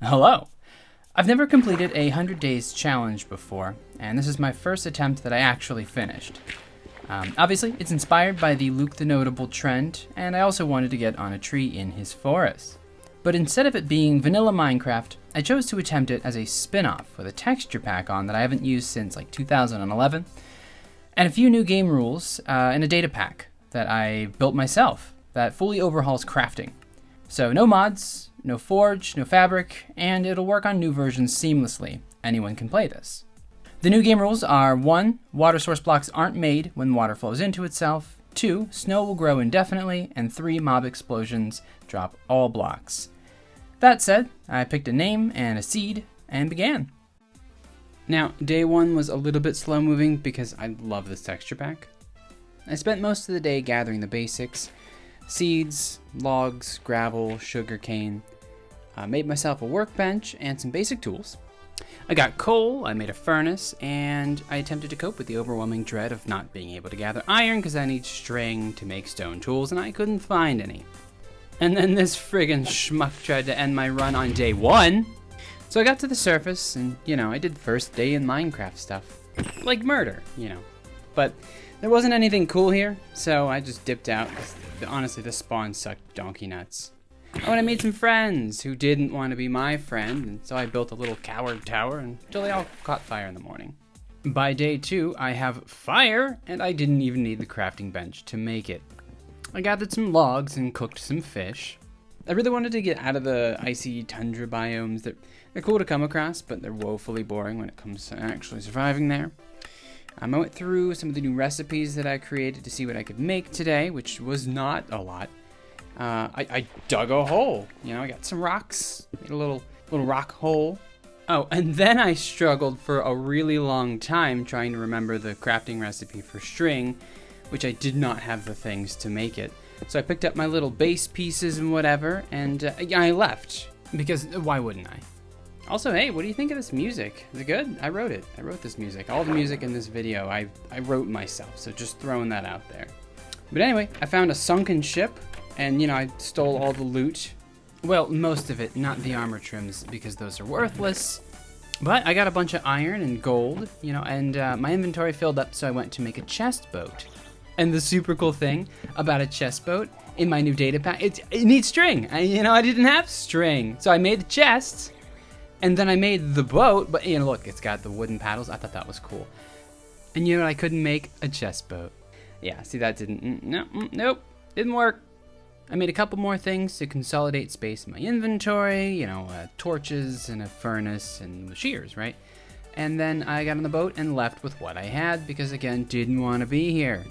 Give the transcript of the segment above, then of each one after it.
Hello! I've never completed a 100 days challenge before, and this is my first attempt that I actually finished. Obviously, it's inspired by the Luke the Notable trend, and I also wanted to get on a tree in his forest. But instead of it being vanilla Minecraft, I chose to attempt it as a spin-off with a texture pack on that I haven't used since like 2011, and a few new game rules and a data pack that I built myself that fully overhauls crafting. So no mods, no forge, no fabric, and it'll work on new versions seamlessly. Anyone can play this. The new game rules are 1. Water source blocks aren't made when water flows into itself. 2. Snow will grow indefinitely. And 3. Mob explosions drop all blocks. That said, I picked a name and a seed and began. Now, day 1 was a little bit slow moving because I love this texture pack. I spent most of the day gathering the basics: seeds, logs, gravel, sugarcane. Made myself a workbench and some basic tools. I got coal, I made a furnace, and I attempted to cope with the overwhelming dread of not being able to gather iron because I need string to make stone tools and I couldn't find any. And then this friggin' schmuck tried to end my run on day 1. So I got to the surface and, I did first day in Minecraft stuff. Like murder, But there wasn't anything cool here, so I just dipped out. Honestly, the spawn sucked donkey nuts. Oh, and I made some friends who didn't want to be my friend, and so I built a little coward tower until they all caught fire in the morning. By day 2, I have fire, and I didn't even need the crafting bench to make it. I gathered some logs and cooked some fish. I really wanted to get out of the icy tundra biomes. They're cool to come across, but they're woefully boring when it comes to actually surviving there. I went through some of the new recipes that I created to see what I could make today, which was not a lot. I dug a hole. I got some rocks, made a little rock hole. Oh, and then I struggled for a really long time trying to remember the crafting recipe for string, which I did not have the things to make it. So I picked up my little base pieces and whatever, and I left. Because why wouldn't I? Also, hey, what do you think of this music? Is it good? I wrote it. I wrote this music. All the music in this video, I wrote myself, so just throwing that out there. But anyway, I found a sunken ship, and, I stole all the loot. Well, most of it, not the armor trims, because those are worthless. But I got a bunch of iron and gold, and my inventory filled up, so I went to make a chest boat. And the super cool thing about a chest boat in my new data pack, it needs string. I didn't have string, so I made the chests. And then I made the boat, but look, it's got the wooden paddles. I thought that was cool. And I couldn't make a chest boat. Yeah, see, that nope, didn't work. I made a couple more things to consolidate space in my inventory, torches and a furnace and shears, right? And then I got on the boat and left with what I had because, again, didn't want to be here.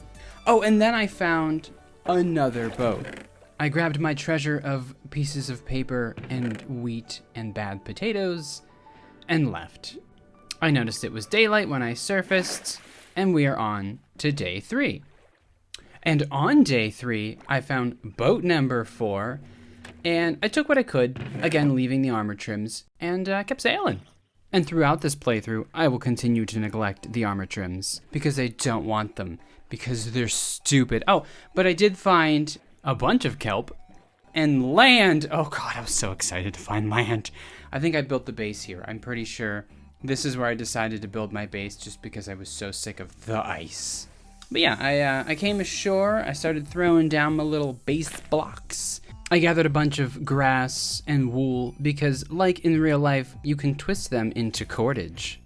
Oh, and then I found another boat. I grabbed my treasure of pieces of paper and wheat and bad potatoes and left. I noticed it was daylight when I surfaced, and we are on to day 3. And on day 3, I found boat number 4, and I took what I could, again leaving the armor trims, and kept sailing. And throughout this playthrough, I will continue to neglect the armor trims, because I don't want them, because they're stupid. Oh, but I did find a bunch of kelp and land. Oh god, I was so excited to find land. I think I built the base here. I'm pretty sure this is where I decided to build my base just because I was so sick of the ice. But yeah, I came ashore. I started throwing down my little base blocks. I gathered a bunch of grass and wool because, like in real life, you can twist them into cordage.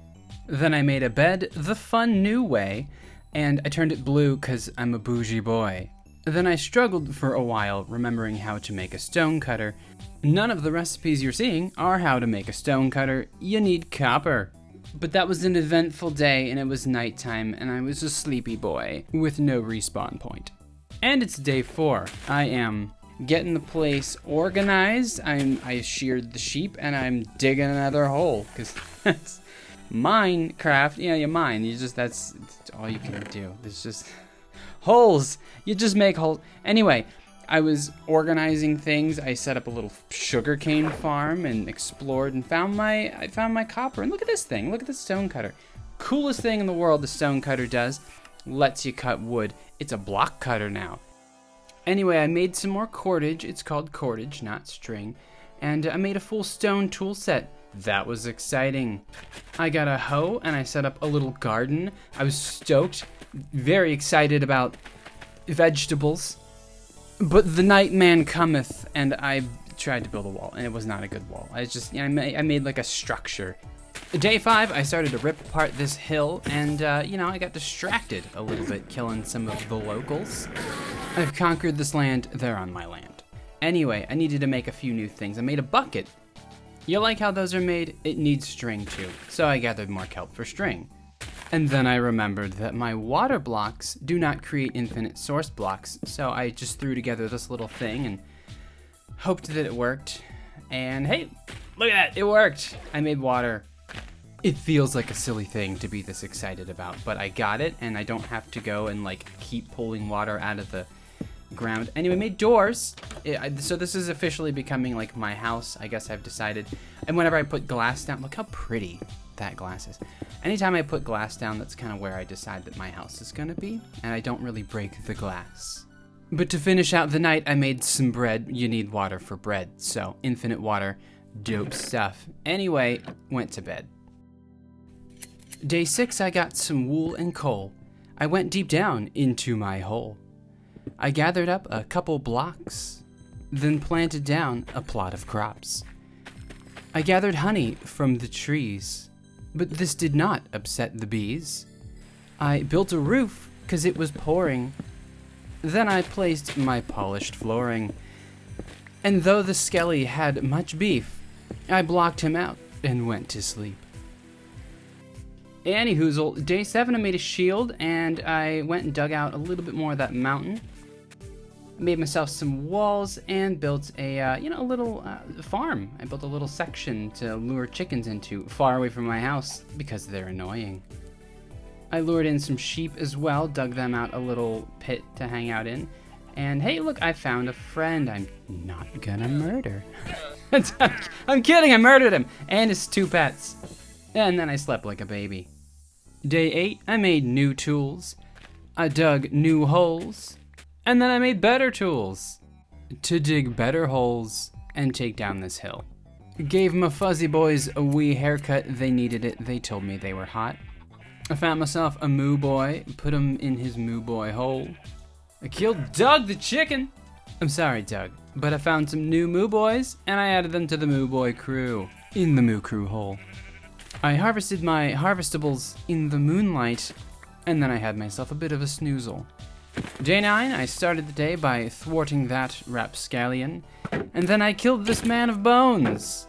Then I made a bed the fun new way, and I turned it blue because I'm a bougie boy. Then I struggled for a while remembering how to make a stone cutter. None of the recipes you're seeing are how to make a stone cutter. You need copper. But that was an eventful day, and it was nighttime, and I was a sleepy boy with no respawn point. And it's day 4. I am getting the place organized. I sheared the sheep, and I'm digging another hole, because that's Minecraft. You mine. That's all you can do. There's just holes. You just make holes. Anyway, I was organizing things. I set up a little sugarcane farm and explored and I found my copper. And look at this thing. Look at the stone cutter. Coolest thing in the world the stone cutter does. Lets you cut wood. It's a block cutter now. Anyway, I made some more cordage. It's called cordage, not string. and I made a full stone tool set. That was exciting. I got a hoe and I set up a little garden. I was stoked, very excited about vegetables. But the night man cometh, and I tried to build a wall, and it was not a good wall. I made like a structure. Day 5, I started to rip apart this hill, and I got distracted a little bit, killing some of the locals. I've conquered this land, they're on my land. Anyway, I needed to make a few new things. I made a bucket. You like how those are made? It needs string too, so I gathered more kelp for string. And then I remembered that my water blocks do not create infinite source blocks, so I just threw together this little thing and hoped that it worked. And hey, look at that, it worked! I made water. It feels like a silly thing to be this excited about, but I got it, and I don't have to go and keep pulling water out of the ground. Anyway, I made doors. So this is officially becoming my house, I guess I've decided. And whenever I put glass down, look how pretty that glass is. Anytime I put glass down, that's kind of where I decide that my house is gonna be, and I don't really break the glass. But to finish out the night, I made some bread. You need water for bread, so infinite water, dope stuff. Anyway, went to bed. Day 6, I got some wool and coal. I went deep down into my hole. I gathered up a couple blocks, then planted down a plot of crops. I gathered honey from the trees, but this did not upset the bees. I built a roof 'cause it was pouring. Then I placed my polished flooring. And though the skelly had much beef, I blocked him out and went to sleep. Anywhoozle, day 7 I made a shield, and I went and dug out a little bit more of that mountain. Made myself some walls and built a little farm. I built a little section to lure chickens into far away from my house because they're annoying. I lured in some sheep as well, dug them out a little pit to hang out in. And hey, look, I found a friend I'm not gonna murder. I'm kidding, I murdered him and his 2 pets. And then I slept like a baby. Day 8, I made new tools. I dug new holes. And then I made better tools to dig better holes and take down this hill. Gave my fuzzy boys a wee haircut. They needed it. They told me they were hot. I found myself a moo boy, put him in his moo boy hole. I killed Doug the chicken. I'm sorry, Doug, but I found some new moo boys and I added them to the moo boy crew in the moo crew hole. I harvested my harvestables in the moonlight, and then I had myself a bit of a snoozle. Day 9, I started the day by thwarting that rapscallion, and then I killed this man of bones.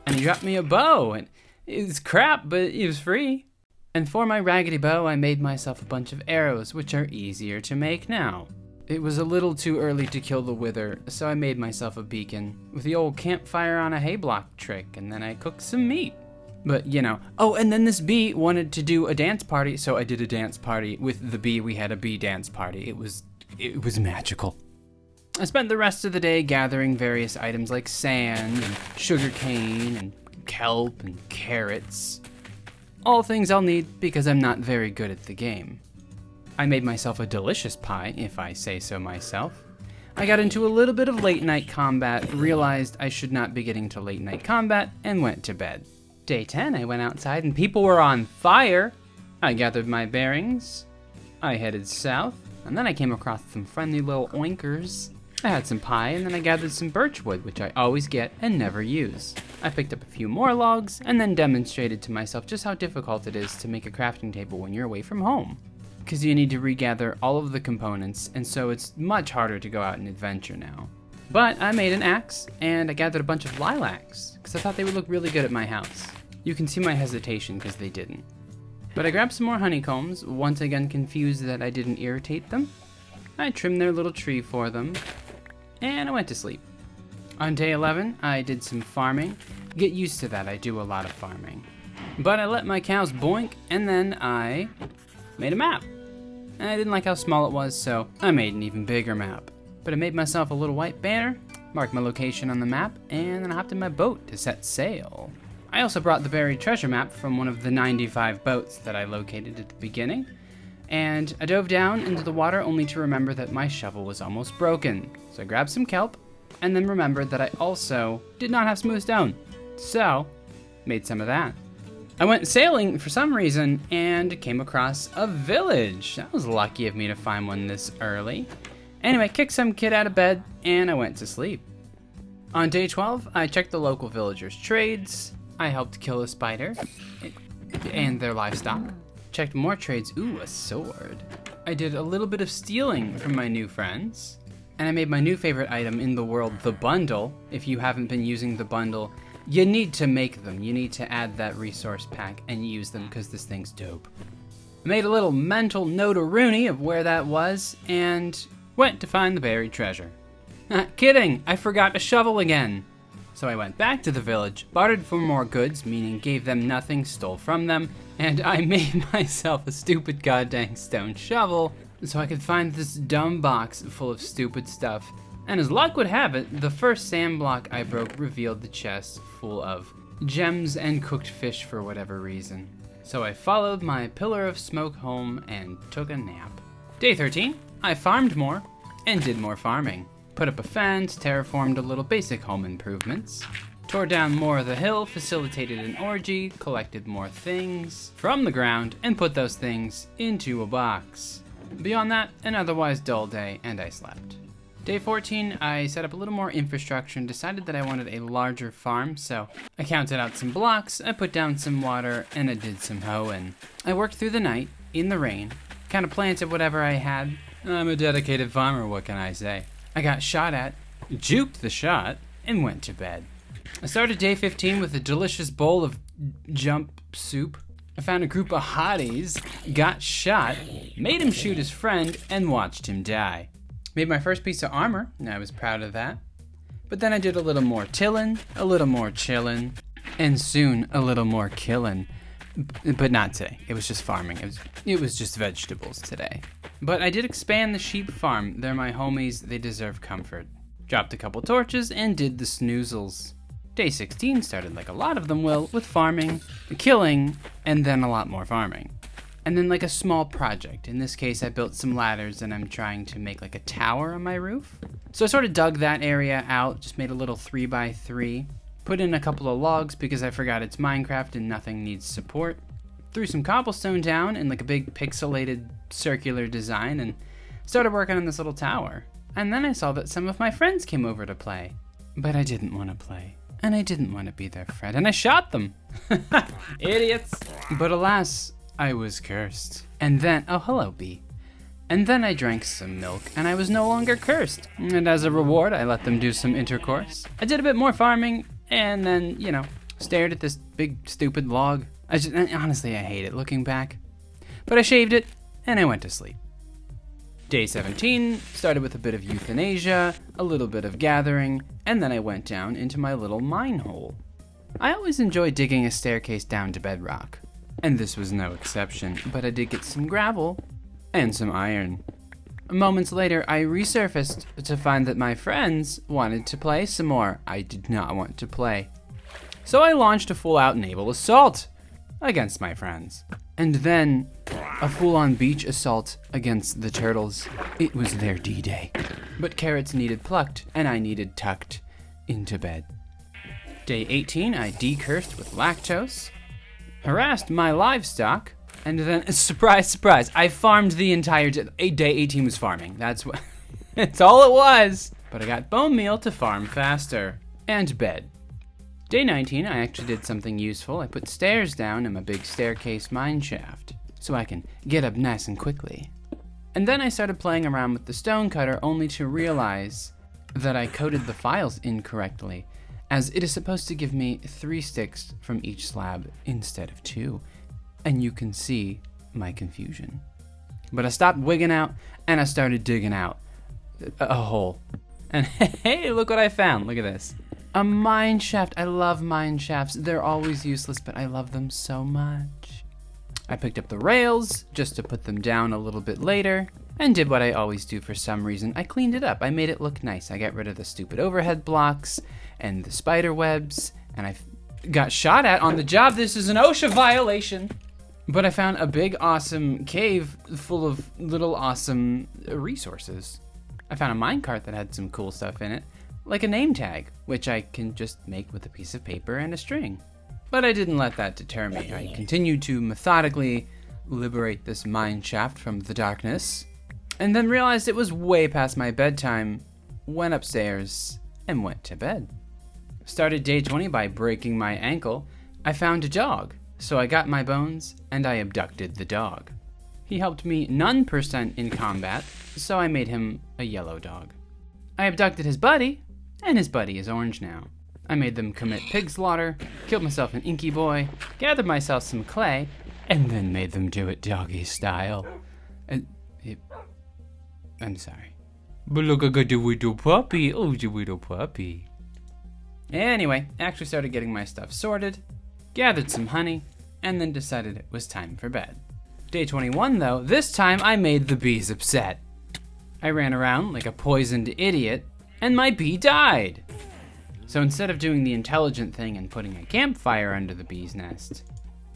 And he dropped me a bow, and it was crap, but it was free. And for my raggedy bow, I made myself a bunch of arrows, which are easier to make now. It was a little too early to kill the wither, so I made myself a beacon with the old campfire on a hay block trick, and then I cooked some meat. But, oh, and then this bee wanted to do a dance party, so I did a dance party with the bee. We had a bee dance party. It was magical. I spent the rest of the day gathering various items like sand and sugarcane and kelp and carrots. All things I'll need because I'm not very good at the game. I made myself a delicious pie, if I say so myself. I got into a little bit of late night combat, realized I should not be getting to late night combat, and went to bed. Day 10, I went outside and people were on fire. I gathered my bearings. I headed south, and then I came across some friendly little oinkers. I had some pie, and then I gathered some birch wood, which I always get and never use. I picked up a few more logs, and then demonstrated to myself just how difficult it is to make a crafting table when you're away from home. Because you need to regather all of the components, and so it's much harder to go out and adventure now. But I made an axe, and I gathered a bunch of lilacs, because I thought they would look really good at my house. You can see my hesitation, because they didn't. But I grabbed some more honeycombs, once again confused that I didn't irritate them. I trimmed their little tree for them, and I went to sleep. On day 11, I did some farming. Get used to that, I do a lot of farming. But I let my cows boink, and then I made a map. And I didn't like how small it was, so I made an even bigger map. But I made myself a little white banner, marked my location on the map, and then I hopped in my boat to set sail. I also brought the buried treasure map from one of the 95 boats that I located at the beginning, and I dove down into the water only to remember that my shovel was almost broken. So I grabbed some kelp, and then remembered that I also did not have smooth stone. So, made some of that. I went sailing for some reason and came across a village. That was lucky of me to find one this early. Anyway, kicked some kid out of bed and I went to sleep. On day 12, I checked the local villagers' trades. I helped kill a spider and their livestock. Checked more trades. Ooh, a sword. I did a little bit of stealing from my new friends. And I made my new favorite item in the world, the bundle. If you haven't been using the bundle, you need to make them. You need to add that resource pack and use them because this thing's dope. I made a little mental note-a-rooney of where that was and went to find the buried treasure. Kidding, I forgot to shovel again. So I went back to the village, bartered for more goods, meaning gave them nothing, stole from them, and I made myself a stupid goddamn stone shovel so I could find this dumb box full of stupid stuff. And as luck would have it, the first sand block I broke revealed the chest full of gems and cooked fish for whatever reason. So I followed my pillar of smoke home and took a nap. Day 13, I farmed more and did more farming. Put up a fence, terraformed a little basic home improvements, tore down more of the hill, facilitated an orgy, collected more things from the ground, and put those things into a box. Beyond that, an otherwise dull day, and I slept. Day 14, I set up a little more infrastructure and decided that I wanted a larger farm, so I counted out some blocks, I put down some water, and I did some hoeing. I worked through the night, in the rain, kind of planted whatever I had. I'm a dedicated farmer, what can I say? I got shot at, juked the shot, and went to bed. I started day 15 with a delicious bowl of jump soup. I found a group of hotties, got shot, made him shoot his friend, and watched him die. Made my first piece of armor, and I was proud of that. But then I did a little more tillin', a little more chillin', and soon a little more killin'. But not today. It was just farming. It was just vegetables today. But I did expand the sheep farm. They're my homies. They deserve comfort. Dropped a couple torches and did the snoozles. Day 16 started like a lot of them will, with farming, killing, and then a lot more farming. And then like a small project. In this case, I built some ladders and I'm trying to make like a tower on my roof. So I sort of dug that area out, just made a little 3x3. Put in a couple of logs because I forgot it's Minecraft and nothing needs support. Threw some cobblestone down in like a big pixelated circular design and started working on this little tower. And then I saw that some of my friends came over to play. But I didn't want to play. And I didn't want to be their friend. And I shot them. Idiots. But alas, I was cursed. And then, oh hello bee. And then I drank some milk and I was no longer cursed. And as a reward, I let them do some intercourse. I did a bit more farming. And then, stared at this big, stupid log. Honestly, I hate it looking back. But I shaved it, and I went to sleep. Day 17 started with a bit of euthanasia, a little bit of gathering, and then I went down into my little mine hole. I always enjoy digging a staircase down to bedrock. And this was no exception, but I did get some gravel and some iron. Moments later, I resurfaced to find that my friends wanted to play some more. I did not want to play. So I launched a full-out naval assault against my friends. And then a full-on beach assault against the turtles. It was their D-Day. But carrots needed plucked, and I needed tucked into bed. Day 18, I decursed with lactose, harassed my livestock, and then, surprise, surprise, I farmed the entire day. Day 18 was farming. That's all it was. But I got bone meal to farm faster. And bed. Day 19, I actually did something useful. I put stairs down in my big staircase mine shaft, so I can get up nice and quickly. And then I started playing around with the stone cutter only to realize that I coded the files incorrectly, as it is supposed to give me 3 sticks from each slab instead of 2. And you can see my confusion. But I stopped wigging out and I started digging out a hole. And hey, look what I found. Look at this. A mine shaft. I love mine shafts. They're always useless, but I love them so much. I picked up the rails just to put them down a little bit later and did what I always do for some reason. I cleaned it up. I made it look nice. I got rid of the stupid overhead blocks and the spider webs, and I got shot at on the job. This is an OSHA violation. But I found a big, awesome cave full of little awesome resources. I found a minecart that had some cool stuff in it. like a name tag, which I can just make with a piece of paper and a string. But I didn't let that deter me. I continued to methodically liberate this mine shaft from the darkness, and then realized it was way past my bedtime, went upstairs, and went to bed. Started day 20 by breaking my ankle. I found a dog, so I got my bones, and I abducted the dog. He helped me none % in combat, so I made him a yellow dog. I abducted his buddy, and his buddy is orange now. I made them commit pig slaughter, killed myself an inky boy, gathered myself some clay, and then made them do it doggy style. I'm sorry. But look, I got the little puppy. Oh, the little puppy. Anyway, actually started getting my stuff sorted, gathered some honey, and then decided it was time for bed. Day 21 though, this time I made the bees upset. I ran around like a poisoned idiot, and my bee died. So instead of doing the intelligent thing and putting a campfire under the bee's nest,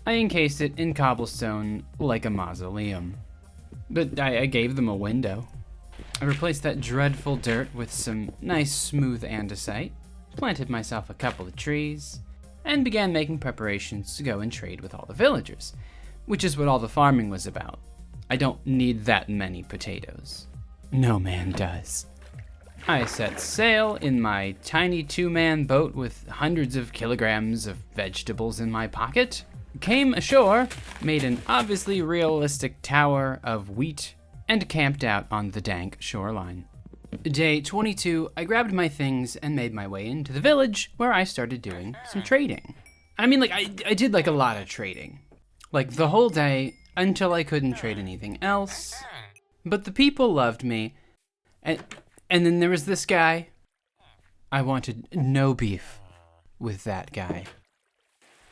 I encased it in cobblestone like a mausoleum. But I gave them a window. I replaced that dreadful dirt with some nice smooth andesite, planted myself a couple of trees, and began making preparations to go and trade with all the villagers, which is what all the farming was about. I don't need that many potatoes. No man does. I set sail in my tiny 2-man boat with hundreds of kilograms of vegetables in my pocket, came ashore, made an obviously realistic tower of wheat, and camped out on the dank shoreline. Day 22, I grabbed my things and made my way into the village where I started doing some trading. I mean, I did a lot of trading. The whole day until I couldn't trade anything else. But the people loved me. And then there was this guy. I wanted no beef with that guy.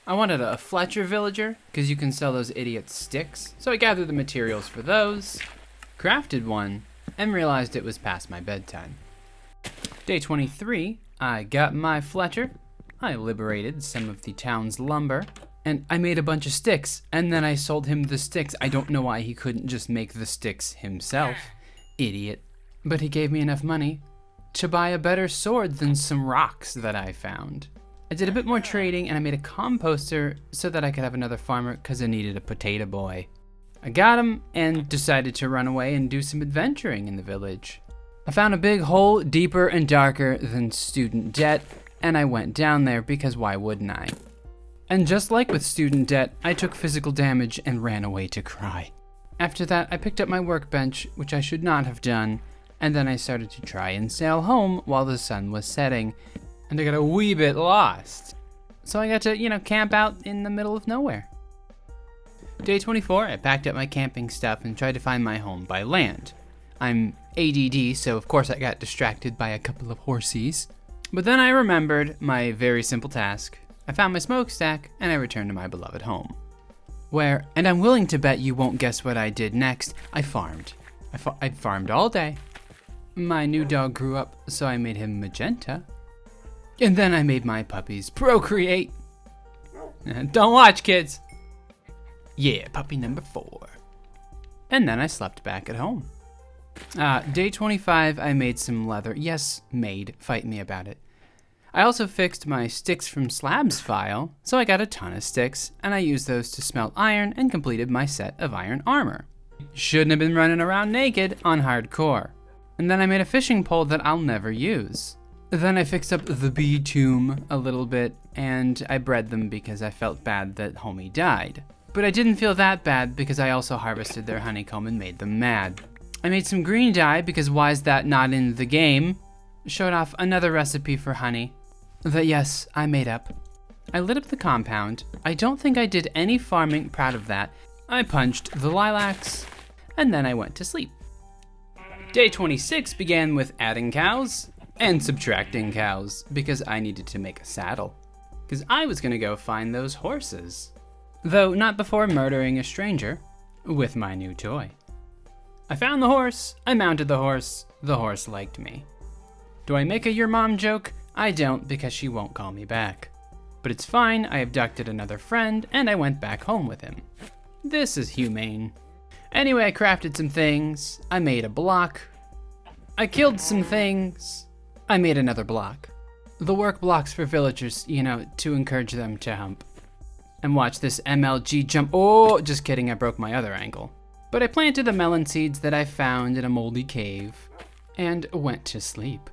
I wanted a Fletcher villager, because you can sell those idiots sticks. So I gathered the materials for those, crafted one, and realized it was past my bedtime. Day 23, I got my Fletcher, I liberated some of the town's lumber, and I made a bunch of sticks, and then I sold him the sticks. I don't know why he couldn't just make the sticks himself, idiot. But he gave me enough money to buy a better sword than some rocks that I found. I did a bit more trading, and I made a composter so that I could have another farmer because I needed a potato boy. I got him and decided to run away and do some adventuring in the village. I found a big hole deeper and darker than student debt, and I went down there because why wouldn't I? And just like with student debt, I took physical damage and ran away to cry. After that, I picked up my workbench, which I should not have done, and then I started to try and sail home while the sun was setting, and I got a wee bit lost. So I got to, camp out in the middle of nowhere. Day 24, I packed up my camping stuff and tried to find my home by land. I'm ADD, so of course I got distracted by a couple of horsies. But then I remembered my very simple task. I found my smokestack, and I returned to my beloved home. Where, and I'm willing to bet you won't guess what I did next, I farmed. I farmed all day. My new dog grew up, so I made him magenta. And then I made my puppies procreate. Don't watch, kids. Yeah, puppy number 4. And then I slept back at home. Day 25, I made some leather. Yes, made. Fight me about it. I also fixed my sticks from slabs file, so I got a ton of sticks, and I used those to smelt iron and completed my set of iron armor. Shouldn't have been running around naked on hardcore. And then I made a fishing pole that I'll never use. Then I fixed up the bee tomb a little bit, and I bred them because I felt bad that homie died. But I didn't feel that bad because I also harvested their honeycomb and made them mad. I made some green dye because why is that not in the game? Showed off another recipe for honey that, yes, I made up. I lit up the compound. I don't think I did any farming, proud of that. I punched the lilacs, and then I went to sleep. Day 26 began with adding cows and subtracting cows because I needed to make a saddle. Because I was gonna go find those horses. Though not before murdering a stranger with my new toy. I found the horse, I mounted the horse liked me. Do I make a your mom joke? I don't because she won't call me back. But it's fine, I abducted another friend and I went back home with him. This is humane. Anyway, I crafted some things, I made a block, I killed some things, I made another block. The work blocks for villagers, you know, to encourage them to hump. And watch this MLG jump. Oh, just kidding, I broke my other ankle. But I planted the melon seeds that I found in a moldy cave and went to sleep.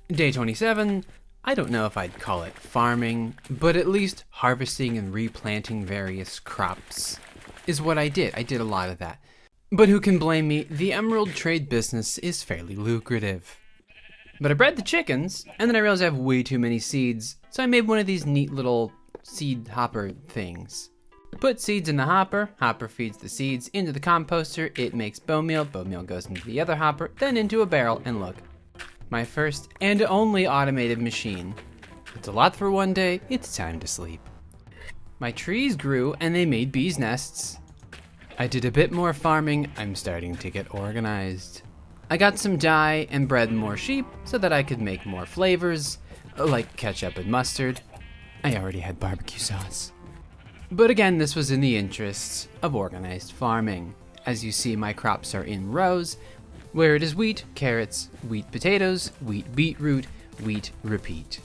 Day 27, I don't know if I'd call it farming, but at least harvesting and replanting various crops is what I did. I did a lot of that. But who can blame me? The emerald trade business is fairly lucrative. But I bred the chickens, and then I realized I have way too many seeds, so I made one of these neat little seed hopper things. Put seeds in the hopper feeds the seeds into the composter, it makes bone meal goes into the other hopper, then into a barrel, and look. My first and only automated machine. It's a lot for one day, it's time to sleep. My trees grew and they made bees' nests. I did a bit more farming, I'm starting to get organized. I got some dye and bred more sheep so that I could make more flavors, like ketchup and mustard. I already had barbecue sauce. But again, this was in the interests of organized farming. As you see, my crops are in rows, where it is wheat, carrots, wheat potatoes, wheat beetroot, wheat repeat.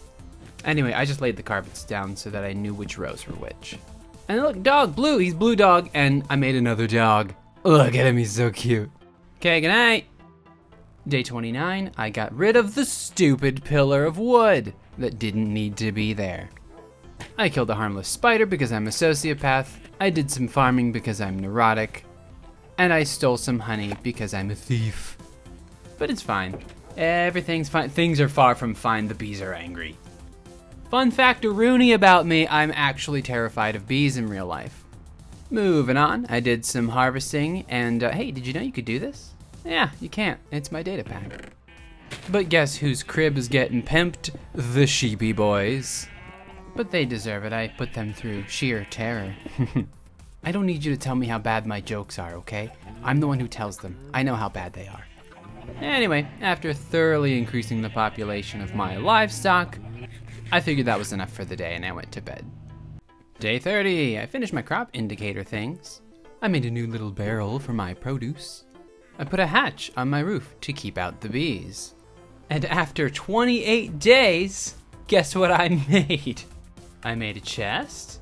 Anyway, I just laid the carpets down so that I knew which rows were which. And look, dog, Blue, he's Blue Dog, and I made another dog. Look at him, he's so cute. Okay, good night. Day 29, I got rid of the stupid pillar of wood that didn't need to be there. I killed a harmless spider because I'm a sociopath, I did some farming because I'm neurotic, and I stole some honey because I'm a thief. But it's fine. Everything's fine. Things are far from fine, the bees are angry. Fun fact-a-rooney about me, I'm actually terrified of bees in real life. Moving on, I did some harvesting, and hey, did you know you could do this? Yeah, you can't, it's my data pack. But guess whose crib is getting pimped? The sheepy boys. But they deserve it, I put them through sheer terror. I don't need you to tell me how bad my jokes are, okay? I'm the one who tells them. I know how bad they are. Anyway, after thoroughly increasing the population of my livestock, I figured that was enough for the day and I went to bed. Day 30, I finished my crop indicator things. I made a new little barrel for my produce. I put a hatch on my roof to keep out the bees. And after 28 days, guess what I made? I made a chest,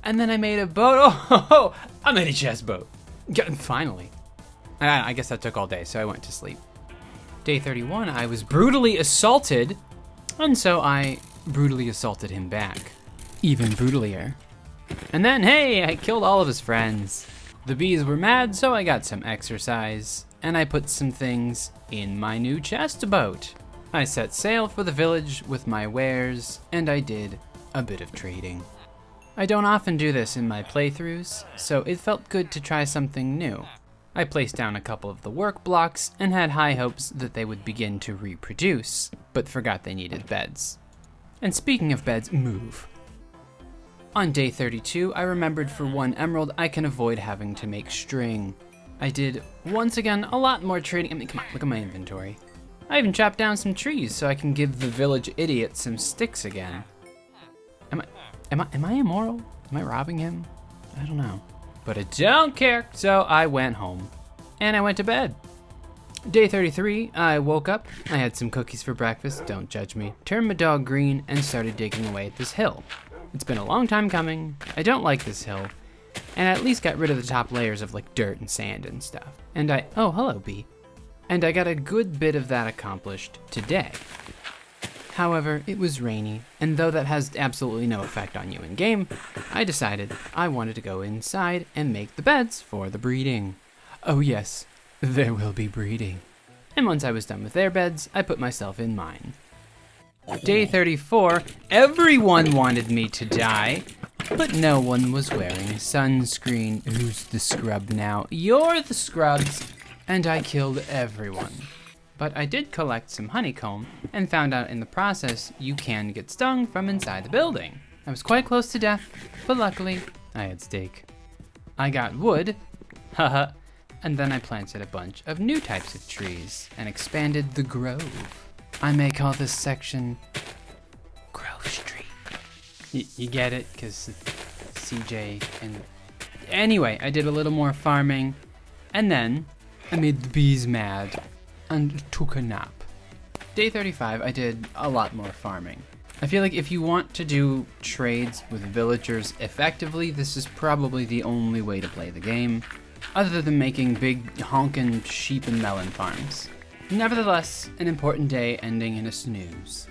and then I made a boat. Oh, I made a chest boat. Finally. I guess that took all day, so I went to sleep. Day 31, I was brutally assaulted, and so I brutally assaulted him back. Even brutalier. And then, hey, I killed all of his friends. The bees were mad, so I got some exercise, and I put some things in my new chest boat. I set sail for the village with my wares, and I did a bit of trading. I don't often do this in my playthroughs, so it felt good to try something new. I placed down a couple of the work blocks and had high hopes that they would begin to reproduce, but forgot they needed beds. And speaking of beds, move. On day 32, I remembered for 1 emerald I can avoid having to make string. I did, once again, a lot more trading. I mean, come on, look at my inventory. I even chopped down some trees so I can give the village idiot some sticks again. Am I immoral? Am I robbing him? I don't know. But I don't care, so I went home. And I went to bed. Day 33, I woke up, I had some cookies for breakfast, don't judge me, turned my dog green, and started digging away at this hill. It's been a long time coming, I don't like this hill, and I at least got rid of the top layers of like dirt and sand and stuff. And oh, hello, bee. And I got a good bit of that accomplished today. However, it was rainy, and though that has absolutely no effect on you in game, I decided I wanted to go inside and make the beds for the breeding. Oh yes, there will be breeding. And once I was done with their beds, I put myself in mine. Day 34, everyone wanted me to die, but no one was wearing sunscreen. Who's the scrub now? You're the scrubs, and I killed everyone. But I did collect some honeycomb and found out in the process you can get stung from inside the building. I was quite close to death, but luckily I had steak. I got wood, haha, and then I planted a bunch of new types of trees and expanded the grove. I may call this section Grove Street. You get it? Because CJ and... Anyway, I did a little more farming, and then I made the bees mad and took a nap. Day 35, I did a lot more farming. I feel like if you want to do trades with villagers effectively, this is probably the only way to play the game, other than making big honkin' sheep and melon farms. Nevertheless, an important day ending in a snooze.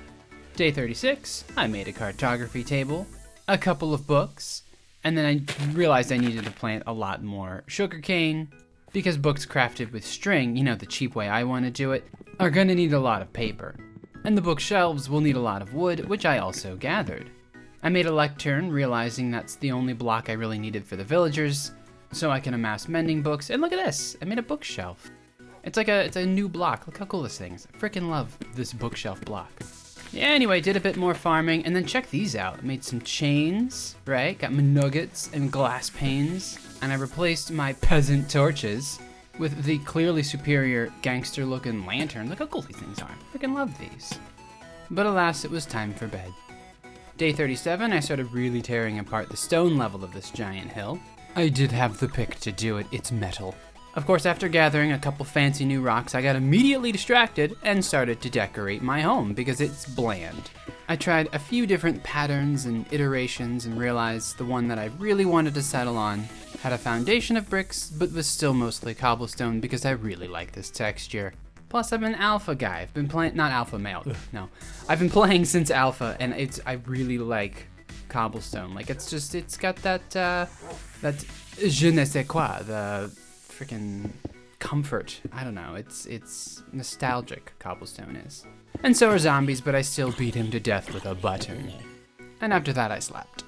Day 36, I made a cartography table, a couple of books, and then I realized I needed to plant a lot more sugarcane, because books crafted with string, you know, the cheap way I want to do it, are gonna need a lot of paper. And the bookshelves will need a lot of wood, which I also gathered. I made a lectern, realizing that's the only block I really needed for the villagers, so I can amass mending books. And look at this, I made a bookshelf. It's a new block. Look how cool this thing is. I freaking love this bookshelf block. Yeah, anyway, did a bit more farming, and then check these out. Made some chains, right? Got my nuggets and glass panes, and I replaced my peasant torches with the clearly superior gangster-looking lantern. Look how cool these things are. I freaking love these. But alas, it was time for bed. Day 37, I started really tearing apart the stone level of this giant hill. I did have the pick to do it. It's metal. Of course, after gathering a couple fancy new rocks, I got immediately distracted and started to decorate my home because it's bland. I tried a few different patterns and iterations and realized the one that I really wanted to settle on had a foundation of bricks, but was still mostly cobblestone because I really like this texture. Plus, I'm an alpha guy. I've been playing, not alpha male, no. I've been playing since alpha, and I really like cobblestone. Like, it's got that je ne sais quoi, the freaking comfort. I don't know, it's nostalgic, cobblestone is. And so are zombies, but I still beat him to death with a button. And after that, I slept.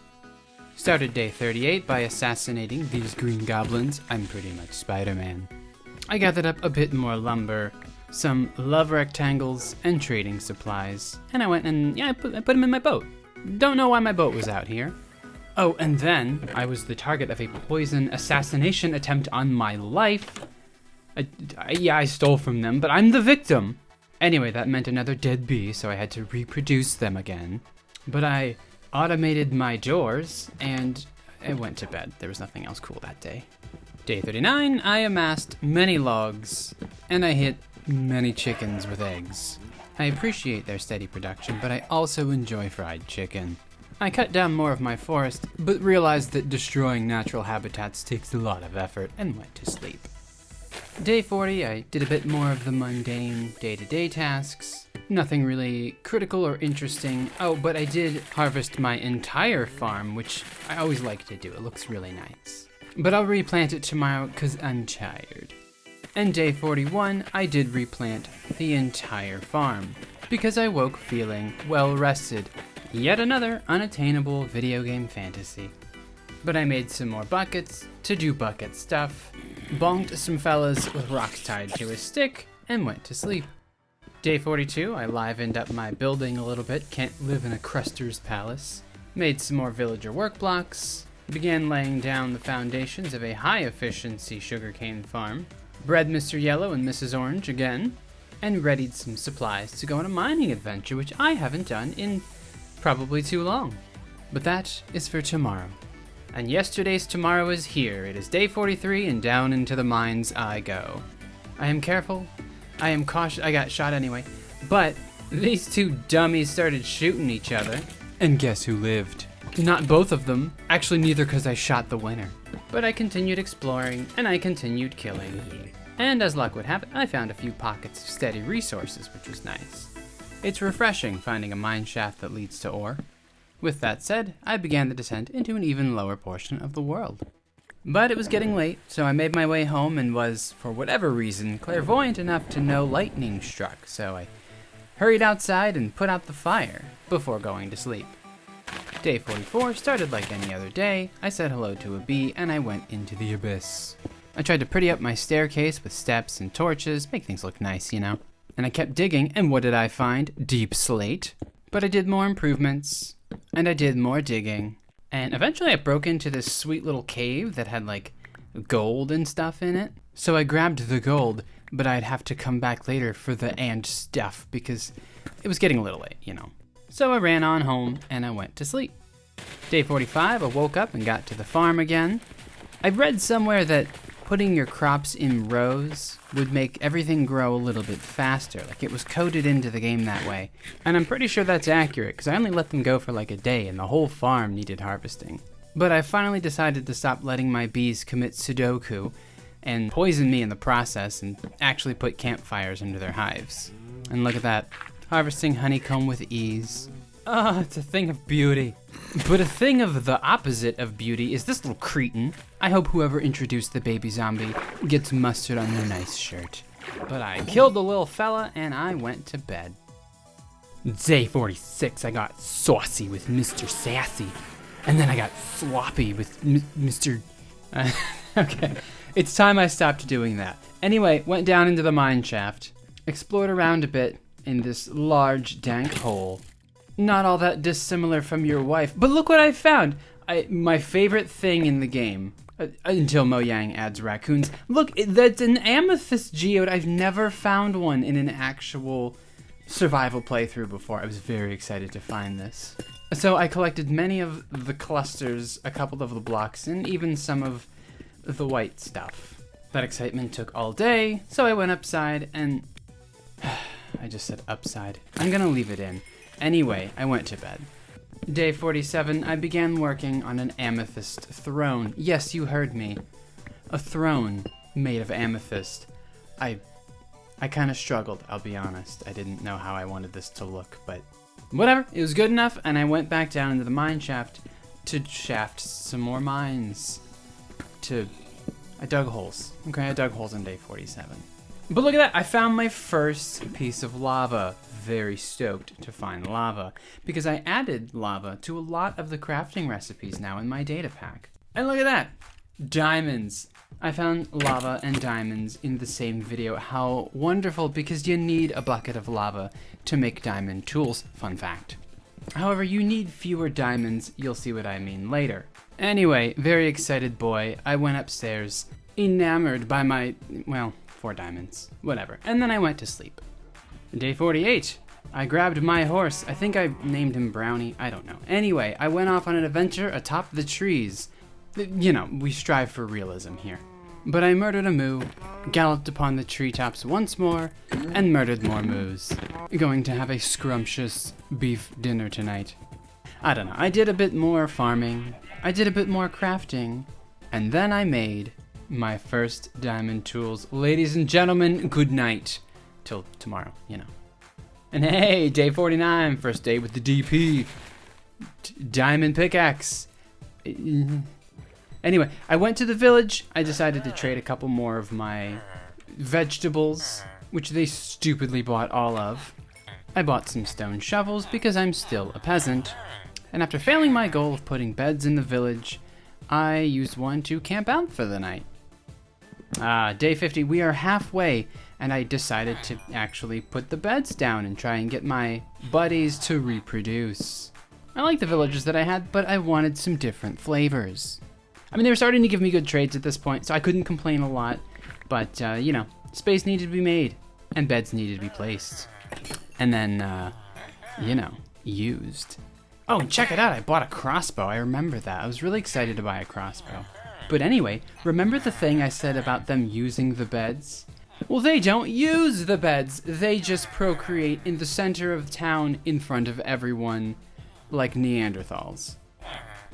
Started day 38 by assassinating these green goblins. I'm pretty much Spider-Man. I gathered up a bit more lumber, some love rectangles, and trading supplies. And I went and, I put them in my boat. Don't know why my boat was out here. Oh, and then I was the target of a poison assassination attempt on my life. I stole from them, but I'm the victim. Anyway, that meant another dead bee, so I had to reproduce them again. But I automated my doors, and I went to bed. There was nothing else cool that day. Day 39, I amassed many logs, and I hit many chickens with eggs. I appreciate their steady production, but I also enjoy fried chicken. I cut down more of my forest, but realized that destroying natural habitats takes a lot of effort and went to sleep. Day 40, I did a bit more of the mundane day-to-day tasks. Nothing really critical or interesting. Oh, but I did harvest my entire farm, which I always like to do. It looks really nice. But I'll replant it tomorrow because I'm tired. And day 41, I did replant the entire farm because I woke feeling well rested. Yet another unattainable video game fantasy. But I made some more buckets to do bucket stuff, bonked some fellas with rocks tied to a stick, and went to sleep. Day 42, I livened up my building a little bit, can't live in a cruster's palace. Made some more villager work blocks, began laying down the foundations of a high-efficiency sugarcane farm, bred Mr. Yellow and Mrs. Orange again, and readied some supplies to go on a mining adventure, which I haven't done in probably too long. But that is for tomorrow. And yesterday's tomorrow is here. It is day 43, and down into the mines I go. I am careful. I am cautious. I got shot anyway. But these two dummies started shooting each other. And guess who lived? Not both of them. Actually, neither, because I shot the winner. But I continued exploring, and I continued killing. And as luck would have it, I found a few pockets of steady resources, which was nice. It's refreshing finding a mine shaft that leads to ore. With that said, I began the descent into an even lower portion of the world. But it was getting late, so I made my way home and was, for whatever reason, clairvoyant enough to know lightning struck, so I hurried outside and put out the fire before going to sleep. Day 44 started like any other day. I said hello to a bee and I went into the abyss. I tried to pretty up my staircase with steps and torches, make things look nice, you know. And I kept digging, and what did I find? Deep slate. But I did more improvements, and I did more digging, and eventually I broke into this sweet little cave that had like gold and stuff in it. So I grabbed the gold, but I'd have to come back later for the and stuff because it was getting a little late, you know. So I ran on home and I went to sleep. Day 45, I woke up and got to the farm again. I read somewhere that putting your crops in rows would make everything grow a little bit faster. Like it was coded into the game that way. And I'm pretty sure that's accurate because I only let them go for like a day and the whole farm needed harvesting. But I finally decided to stop letting my bees commit Sudoku and poison me in the process and actually put campfires into their hives. And look at that, harvesting honeycomb with ease. Ah, it's a thing of beauty. But a thing of the opposite of beauty is this little cretin. I hope whoever introduced the baby zombie gets mustard on their nice shirt. But I killed the little fella and I went to bed. Day 46, I got saucy with Mr. Sassy. And then I got sloppy with Mr. Okay, it's time I stopped doing that. Anyway, went down into the mine shaft, explored around a bit in this large, dank hole. Not all that dissimilar from your wife, but look what I found. My favorite thing in the game, until Mojang adds raccoons. Look, that's an amethyst geode. I've never found one in an actual survival playthrough before. I was very excited to find this. So I collected many of the clusters, a couple of the blocks, and even some of the white stuff. That excitement took all day, so I went upside and... I just said upside. I'm gonna leave it in. Anyway, I went to bed. Day 47, I began working on an amethyst throne. Yes, you heard me. A throne made of amethyst. I kind of struggled, I'll be honest. I didn't know how I wanted this to look, but whatever. It was good enough, and I went back down into the mine shaft to shaft some more mines. I dug holes. Okay, I dug holes on day 47. But look at that, I found my first piece of lava. Very stoked to find lava, because I added lava to a lot of the crafting recipes now in my data pack. And look at that, diamonds. I found lava and diamonds in the same video. How wonderful, because you need a bucket of lava to make diamond tools, fun fact. However, you need fewer diamonds, you'll see what I mean later. Anyway, very excited boy, I went upstairs, enamored by my, well, 4 diamonds, whatever, and then I went to sleep. Day 48, I grabbed my horse. I think I named him Brownie, I don't know. Anyway, I went off on an adventure atop the trees. You know, we strive for realism here. But I murdered a moo, galloped upon the treetops once more, and murdered more moos. Going to have a scrumptious beef dinner tonight. I don't know, I did a bit more farming, I did a bit more crafting, and then I made my first diamond tools. Ladies and gentlemen, good night. Till tomorrow, you know. And hey, day 49, first day with the DP. Diamond pickaxe. Anyway, I went to the village. I decided to trade a couple more of my vegetables, which they stupidly bought all of. I bought some stone shovels because I'm still a peasant. And after failing my goal of putting beds in the village, I used one to camp out for the night. Day 50, we are halfway, and I decided to actually put the beds down and try and get my buddies to reproduce. I like the villagers that I had, but I wanted some different flavors. I mean, they were starting to give me good trades at this point, so I couldn't complain a lot, but, you know, space needed to be made, and beds needed to be placed. And then, you know, used. Oh, and check it out, I bought a crossbow, I remember that. I was really excited to buy a crossbow. But anyway, remember the thing I said about them using the beds? Well, they don't use the beds. They just procreate in the center of town in front of everyone, like Neanderthals.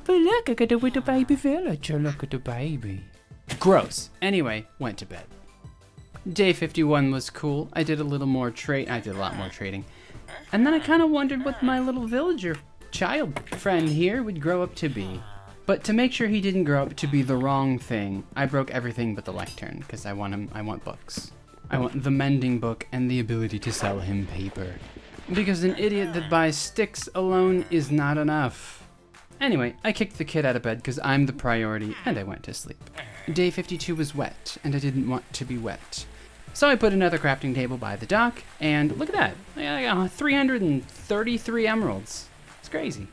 But look, I got a little baby villager. Look at the baby. Gross. Anyway, went to bed. Day 51 was cool. I did a lot more trading. And then I kind of wondered what my little villager child friend here would grow up to be. But to make sure he didn't grow up to be the wrong thing, I broke everything but the lectern, because I want books. I want the mending book and the ability to sell him paper. Because an idiot that buys sticks alone is not enough. Anyway, I kicked the kid out of bed because I'm the priority, and I went to sleep. Day 52 was wet, and I didn't want to be wet. So I put another crafting table by the dock, and look at that, I got 333 emeralds. It's crazy.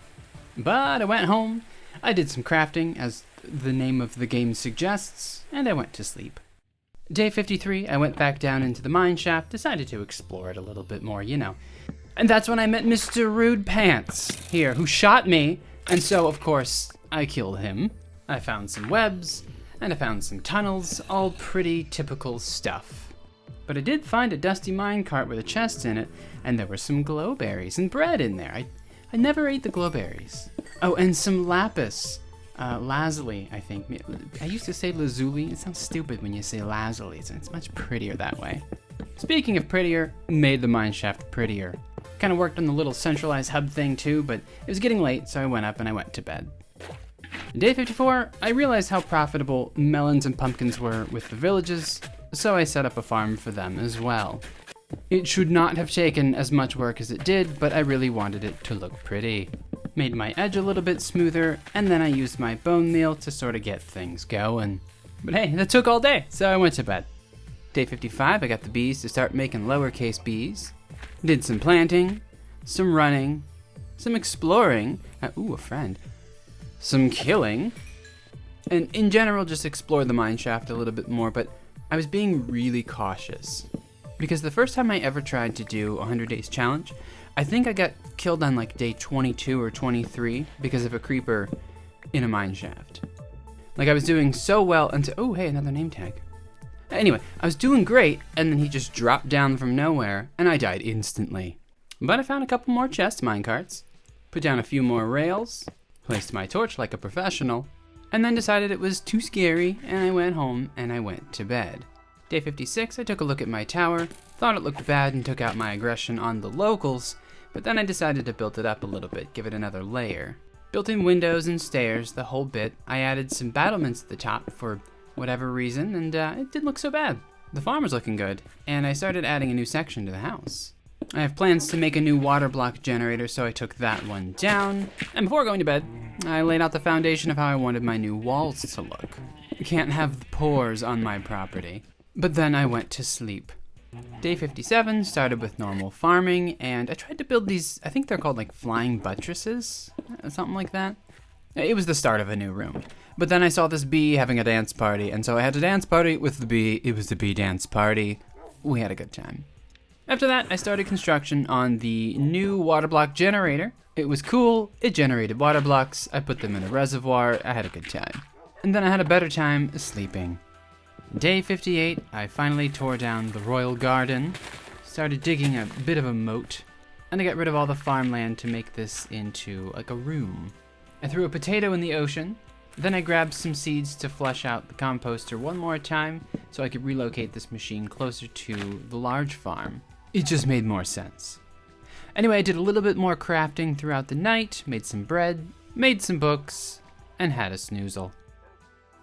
But I went home, I did some crafting, as the name of the game suggests, and I went to sleep. Day 53, I went back down into the mine shaft, decided to explore it a little bit more, you know. And that's when I met Mr. Rude Pants here, who shot me, and so, of course, I killed him. I found some webs, and I found some tunnels, all pretty typical stuff. But I did find a dusty minecart with a chest in it, and there were some glowberries and bread in there. I never ate the glowberries. Oh, and some lapis. Lazuli, I think. I used to say lazuli. It sounds stupid when you say lazuli, so it's much prettier that way. Speaking of prettier, made the mineshaft prettier. Kind of worked on the little centralized hub thing too, but it was getting late, so I went up and I went to bed. Day 54, I realized how profitable melons and pumpkins were with the villages, so I set up a farm for them as well. It should not have taken as much work as it did, but I really wanted it to look pretty. Made my edge a little bit smoother, and then I used my bone meal to sort of get things going. But hey, that took all day, so I went to bed. Day 55, I got the bees to start making lowercase bees. Did some planting, some running, some exploring, ooh, a friend, some killing, and in general just explore the mineshaft a little bit more, but I was being really cautious. Because the first time I ever tried to do a 100 days challenge, I think I got killed on like day 22 or 23 because of a creeper in a mineshaft. Like I was doing so well until, oh hey, another name tag. Anyway, I was doing great and then he just dropped down from nowhere and I died instantly. But I found a couple more chest minecarts, put down a few more rails, placed my torch like a professional, and then decided it was too scary and I went home and I went to bed. Day 56, I took a look at my tower, thought it looked bad and took out my aggression on the locals, but then I decided to build it up a little bit, give it another layer. Built in windows and stairs, the whole bit. I added some battlements at the top for whatever reason, and it didn't look so bad. The farm was looking good, and I started adding a new section to the house. I have plans to make a new water block generator, so I took that one down. And before going to bed, I laid out the foundation of how I wanted my new walls to look. Can't have the pores on my property. But then I went to sleep. Day 57 started with normal farming, and I tried to build these, I think they're called like flying buttresses, something like that. It was the start of a new room. But then I saw this bee having a dance party, and so I had a dance party with the bee. It was the bee dance party. We had a good time. After that, I started construction on the new water block generator. It was cool, it generated water blocks, I put them in a reservoir, I had a good time. And then I had a better time sleeping. Day 58, I finally tore down the royal garden, started digging a bit of a moat, and I got rid of all the farmland to make this into like a room. I threw a potato in the ocean, then I grabbed some seeds to flush out the composter one more time so I could relocate this machine closer to the large farm. It just made more sense. Anyway, I did a little bit more crafting throughout the night, made some bread, made some books, and had a snoozle.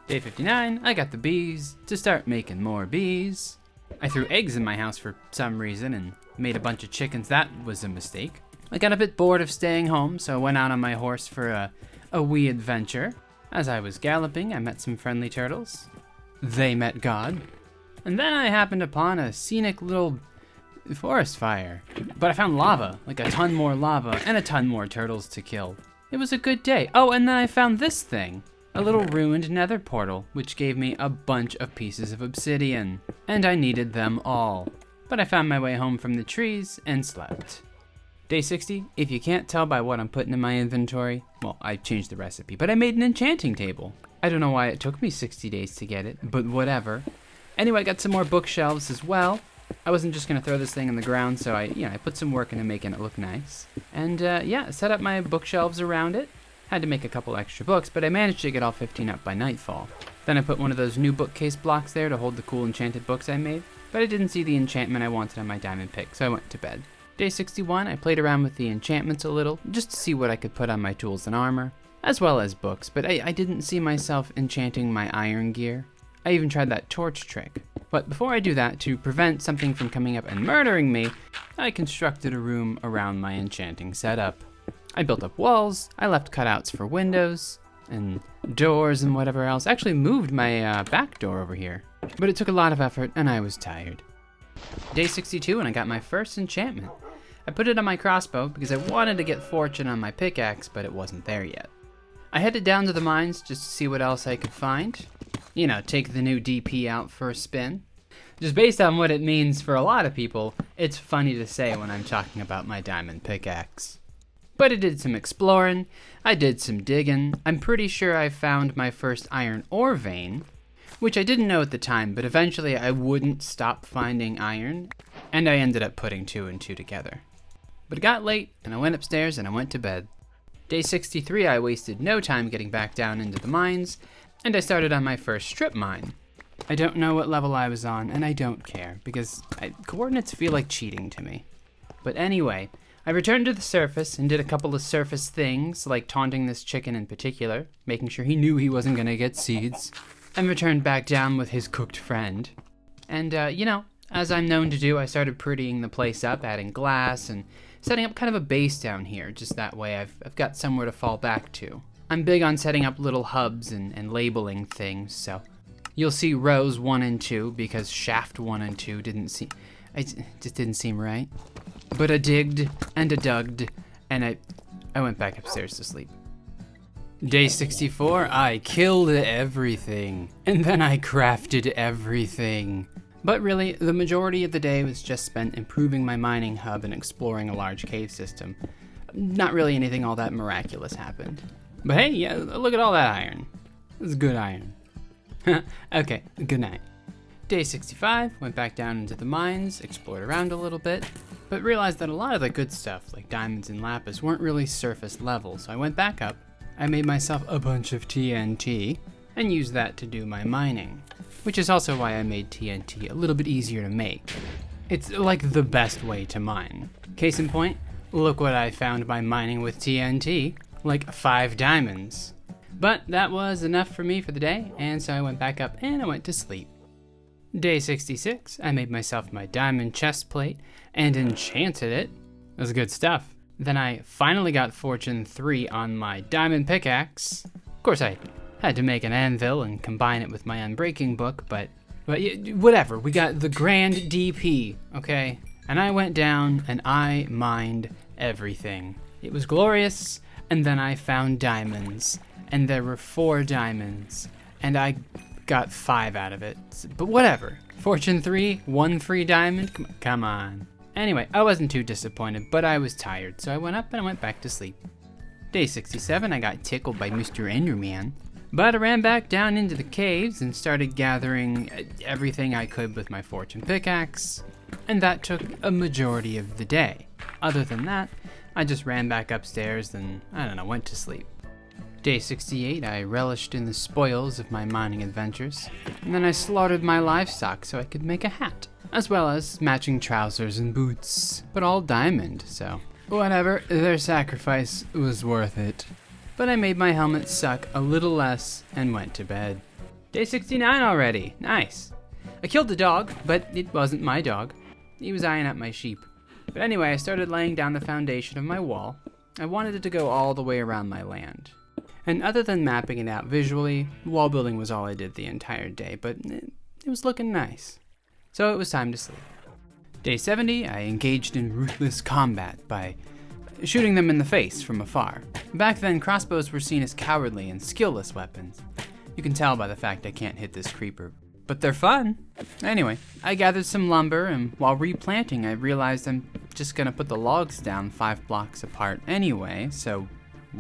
Day 59, I got the bees to start making more bees. I threw eggs in my house for some reason and made a bunch of chickens. That was a mistake. I got a bit bored of staying home, so I went out on my horse for a wee adventure. As I was galloping, I met some friendly turtles. They met God. And then I happened upon a scenic little forest fire. But I found lava, like a ton more lava, and a ton more turtles to kill. It was a good day. Oh, and then I found this thing. A little ruined nether portal, which gave me a bunch of pieces of obsidian. And I needed them all. But I found my way home from the trees and slept. Day 60, if you can't tell by what I'm putting in my inventory, well, I changed the recipe, but I made an enchanting table. I don't know why it took me 60 days to get it, but whatever. Anyway, I got some more bookshelves as well. I wasn't just gonna throw this thing in the ground, so I put some work into making it look nice. And set up my bookshelves around it. Had to make a couple extra books, but I managed to get all 15 up by nightfall. Then I put one of those new bookcase blocks there to hold the cool enchanted books I made, but I didn't see the enchantment I wanted on my diamond pick, so I went to bed. Day 61, I played around with the enchantments a little, just to see what I could put on my tools and armor, as well as books, but I didn't see myself enchanting my iron gear. I even tried that torch trick. But before I do that, to prevent something from coming up and murdering me, I constructed a room around my enchanting setup. I built up walls, I left cutouts for windows, and doors and whatever else. I actually moved my back door over here, but it took a lot of effort and I was tired. Day 62 and I got my first enchantment. I put it on my crossbow because I wanted to get fortune on my pickaxe, but it wasn't there yet. I headed down to the mines just to see what else I could find. You know, take the new DP out for a spin. Just based on what it means for a lot of people, it's funny to say when I'm talking about my diamond pickaxe. But I did some exploring, I did some digging, I'm pretty sure I found my first iron ore vein, which I didn't know at the time, but eventually I wouldn't stop finding iron, and I ended up putting 2 and 2 together. But it got late, and I went upstairs and I went to bed. Day 63, I wasted no time getting back down into the mines, and I started on my first strip mine. I don't know what level I was on, and I don't care, because coordinates feel like cheating to me. But anyway, I returned to the surface and did a couple of surface things, like taunting this chicken in particular, making sure he knew he wasn't gonna get seeds, and returned back down with his cooked friend. And, as I'm known to do, I started prettying the place up, adding glass, and setting up kind of a base down here, just that way I've got somewhere to fall back to. I'm big on setting up little hubs and labeling things, so you'll see rows 1 and 2, because shaft 1 and 2 it just didn't seem right. But I digged, and I dug, and I went back upstairs to sleep. Day 64, I killed everything, and then I crafted everything. But really, the majority of the day was just spent improving my mining hub and exploring a large cave system. Not really anything all that miraculous happened. But hey, yeah, look at all that iron. It's good iron. Okay, good night. Day 65, went back down into the mines, explored around a little bit, but realized that a lot of the good stuff, like diamonds and lapis, weren't really surface level, so I went back up. I made myself a bunch of TNT, and used that to do my mining. Which is also why I made TNT a little bit easier to make. It's like the best way to mine. Case in point, look what I found by mining with TNT, like 5 diamonds. But that was enough for me for the day, and so I went back up and I went to sleep. Day 66, I made myself my diamond chest plate and enchanted it. It was good stuff. Then I finally got Fortune 3 on my diamond pickaxe. Of course I had to make an anvil and combine it with my unbreaking book, but whatever, we got the grand DP, okay? And I went down and I mined everything. It was glorious, and then I found diamonds, and there were 4 diamonds, and I got 5 out of it, but whatever. Fortune 3, 1 free diamond, come on. Anyway, I wasn't too disappointed, but I was tired, so I went up and I went back to sleep. Day 67, I got tickled by Mr. Enderman. But I ran back down into the caves and started gathering everything I could with my fortune pickaxe, and that took a majority of the day. Other than that, I just ran back upstairs and, went to sleep. Day 68, I relished in the spoils of my mining adventures, and then I slaughtered my livestock so I could make a hat, as well as matching trousers and boots, but all diamond, so whatever, their sacrifice was worth it. But I made my helmet suck a little less and went to bed. Day 69 already, nice. I killed the dog, but it wasn't my dog. He was eyeing up my sheep. But anyway, I started laying down the foundation of my wall. I wanted it to go all the way around my land. And other than mapping it out visually, wall building was all I did the entire day, but it was looking nice. So it was time to sleep. Day 70, I engaged in ruthless combat by shooting them in the face from afar. Back then, crossbows were seen as cowardly and skillless weapons. You can tell by the fact I can't hit this creeper, but they're fun. Anyway, I gathered some lumber, and while replanting, I realized I'm just gonna put the logs down 5 blocks apart anyway, so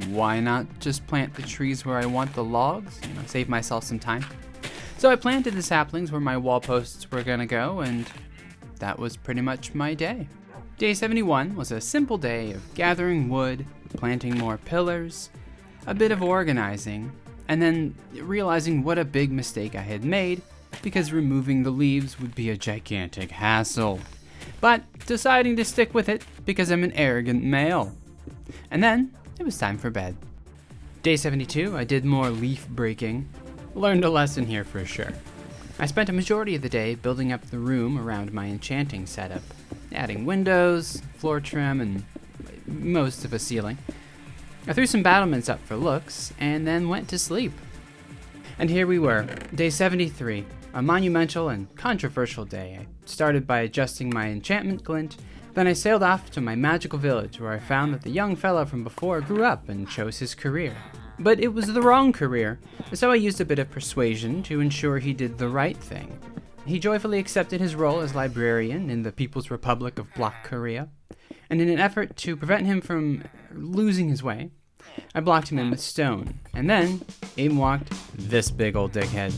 why not just plant the trees where I want the logs? Save myself some time. So I planted the saplings where my wall posts were gonna go, and that was pretty much my day. Day 71 was a simple day of gathering wood, planting more pillars, a bit of organizing, and then realizing what a big mistake I had made because removing the leaves would be a gigantic hassle. But deciding to stick with it because I'm an arrogant male. And then it was time for bed. Day 72, I did more leaf breaking. Learned a lesson here for sure. I spent a majority of the day building up the room around my enchanting setup, adding windows, floor trim, and most of a ceiling. I threw some battlements up for looks, and then went to sleep. And here we were, day 73, a monumental and controversial day. I started by adjusting my enchantment glint, then I sailed off to my magical village where I found that the young fellow from before grew up and chose his career. But it was the wrong career, so I used a bit of persuasion to ensure he did the right thing. He joyfully accepted his role as librarian in the People's Republic of Block Korea, and in an effort to prevent him from losing his way, I blocked him in with stone, and then in walked this big old dickhead.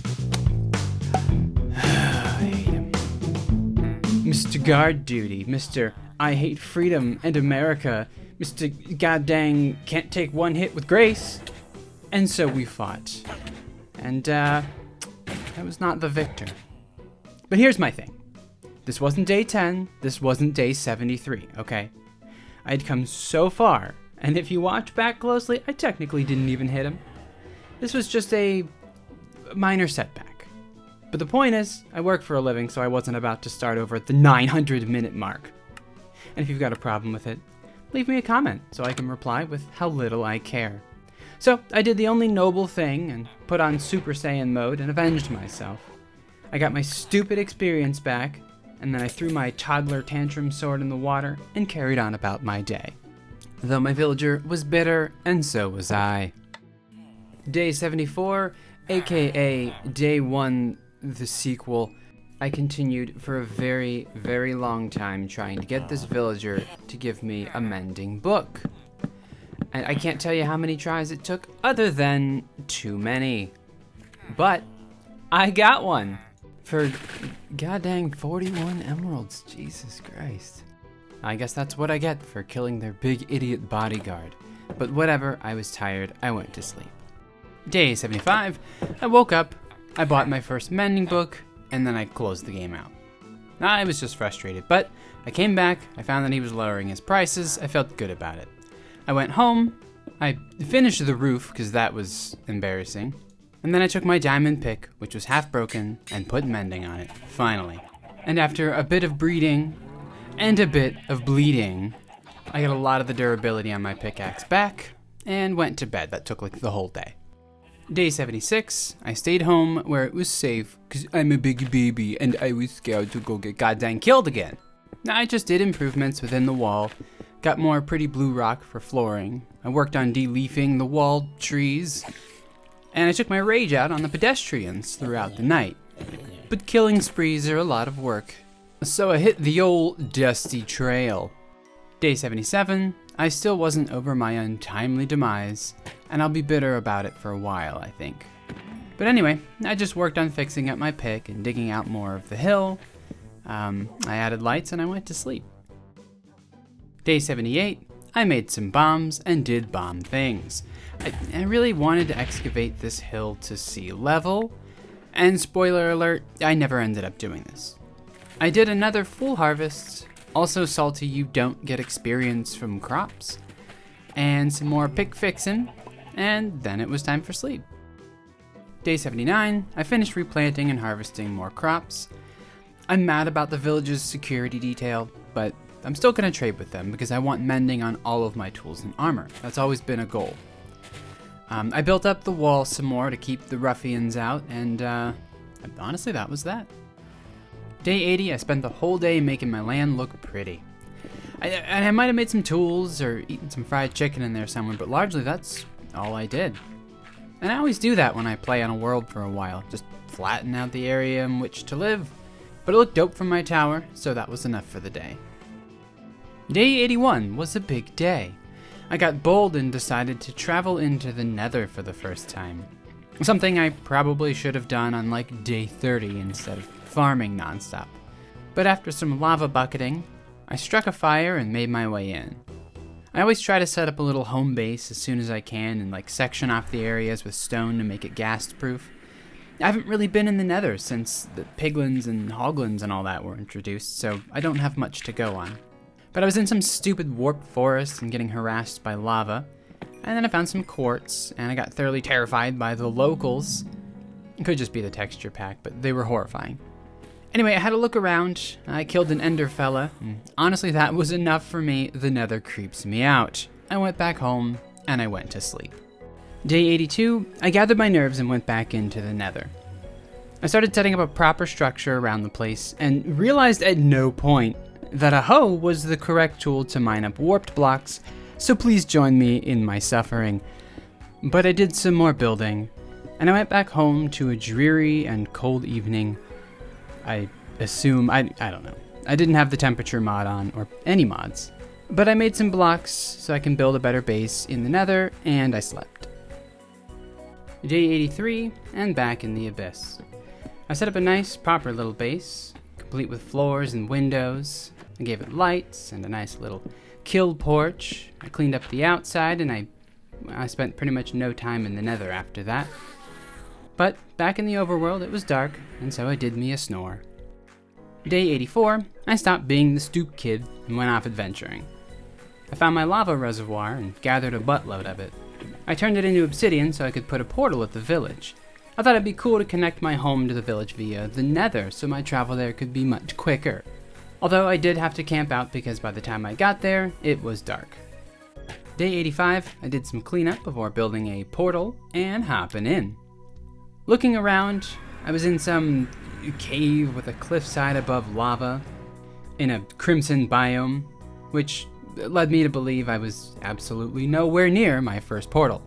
Mr. Guard Duty, Mr. I hate freedom and America, Mr. Goddang can't take one hit with grace. And so we fought. And, I was not the victor. But here's my thing. This wasn't day 10, this wasn't day 73, okay? I'd come so far, and if you watch back closely, I technically didn't even hit him. This was just a minor setback. But the point is, I work for a living, so I wasn't about to start over at the 900-minute mark. And if you've got a problem with it, leave me a comment so I can reply with how little I care. So I did the only noble thing and put on Super Saiyan mode and avenged myself. I got my stupid experience back, and then I threw my toddler tantrum sword in the water and carried on about my day. Though my villager was bitter, and so was I. Day 74, aka Day 1, the sequel, I continued for a very, very long time trying to get this villager to give me a mending book. And I can't tell you how many tries it took, other than too many. But I got one for goddamn 41 emeralds, Jesus Christ. I guess that's what I get for killing their big idiot bodyguard. But whatever, I was tired, I went to sleep. Day 75, I woke up, I bought my first mending book, and then I closed the game out. I was just frustrated, but I came back, I found that he was lowering his prices, I felt good about it. I went home, I finished the roof, because that was embarrassing, and then I took my diamond pick, which was half broken, and put mending on it, finally. And after a bit of breeding, and a bit of bleeding, I got a lot of the durability on my pickaxe back, and went to bed. That took like the whole day. Day 76, I stayed home where it was safe, because I'm a big baby, and I was scared to go get goddamn killed again. Now, I just did improvements within the wall, got more pretty blue rock for flooring, I worked on de-leafing the wall trees, and I took my rage out on the pedestrians throughout the night. But killing sprees are a lot of work, so I hit the old dusty trail. Day 77, I still wasn't over my untimely demise, and I'll be bitter about it for a while, I think. But anyway, I just worked on fixing up my pick and digging out more of the hill. I added lights and I went to sleep. Day 78, I made some bombs and did bomb things. I really wanted to excavate this hill to sea level, and spoiler alert, I never ended up doing this. I did another full harvest, also salty you don't get experience from crops, and some more pick fixin', and then it was time for sleep. Day 79, I finished replanting and harvesting more crops. I'm mad about the village's security detail, but I'm still gonna trade with them because I want mending on all of my tools and armor. That's always been a goal. I built up the wall some more to keep the ruffians out, and honestly, that was that. Day 80, I spent the whole day making my land look pretty. I might have made some tools or eaten some fried chicken in there somewhere, but largely that's all I did. And I always do that when I play on a world for a while, just flatten out the area in which to live. But it looked dope from my tower, so that was enough for the day. Day 81 was a big day. I got bold and decided to travel into the Nether for the first time. Something I probably should have done on like day 30 instead of farming nonstop. But after some lava bucketing, I struck a fire and made my way in. I always try to set up a little home base as soon as I can and like section off the areas with stone to make it ghast proof. I haven't really been in the Nether since the piglins and hoglins and all that were introduced, so I don't have much to go on. But I was in some stupid warped forest and getting harassed by lava, and then I found some quartz, and I got thoroughly terrified by the locals. It could just be the texture pack, but they were horrifying. Anyway, I had a look around, I killed an ender fella, and honestly that was enough for me. The Nether creeps me out. I went back home, and I went to sleep. Day 82, I gathered my nerves and went back into the Nether. I started setting up a proper structure around the place, and realized at no point that a hoe was the correct tool to mine up warped blocks, so please join me in my suffering. But I did some more building, and I went back home to a dreary and cold evening. I assume, I don't know. I didn't have the temperature mod on, or any mods. But I made some blocks so I can build a better base in the Nether, and I slept. Day 83, and back in the Abyss. I set up a nice, proper little base, complete with floors and windows. I gave it lights and a nice little kill porch. I cleaned up the outside, and I spent pretty much no time in the nether after that. But back in the overworld, it was dark, and so I did me a snore. Day 84, I stopped being the stoop kid and went off adventuring. I found my lava reservoir and gathered a buttload of it. I turned it into obsidian so I could put a portal at the village. I thought it'd be cool to connect my home to the village via the nether so my travel there could be much quicker. Although I did have to camp out because by the time I got there, it was dark. Day 85, I did some cleanup before building a portal and hopping in. Looking around, I was in some cave with a cliffside above lava in a crimson biome, which led me to believe I was absolutely nowhere near my first portal.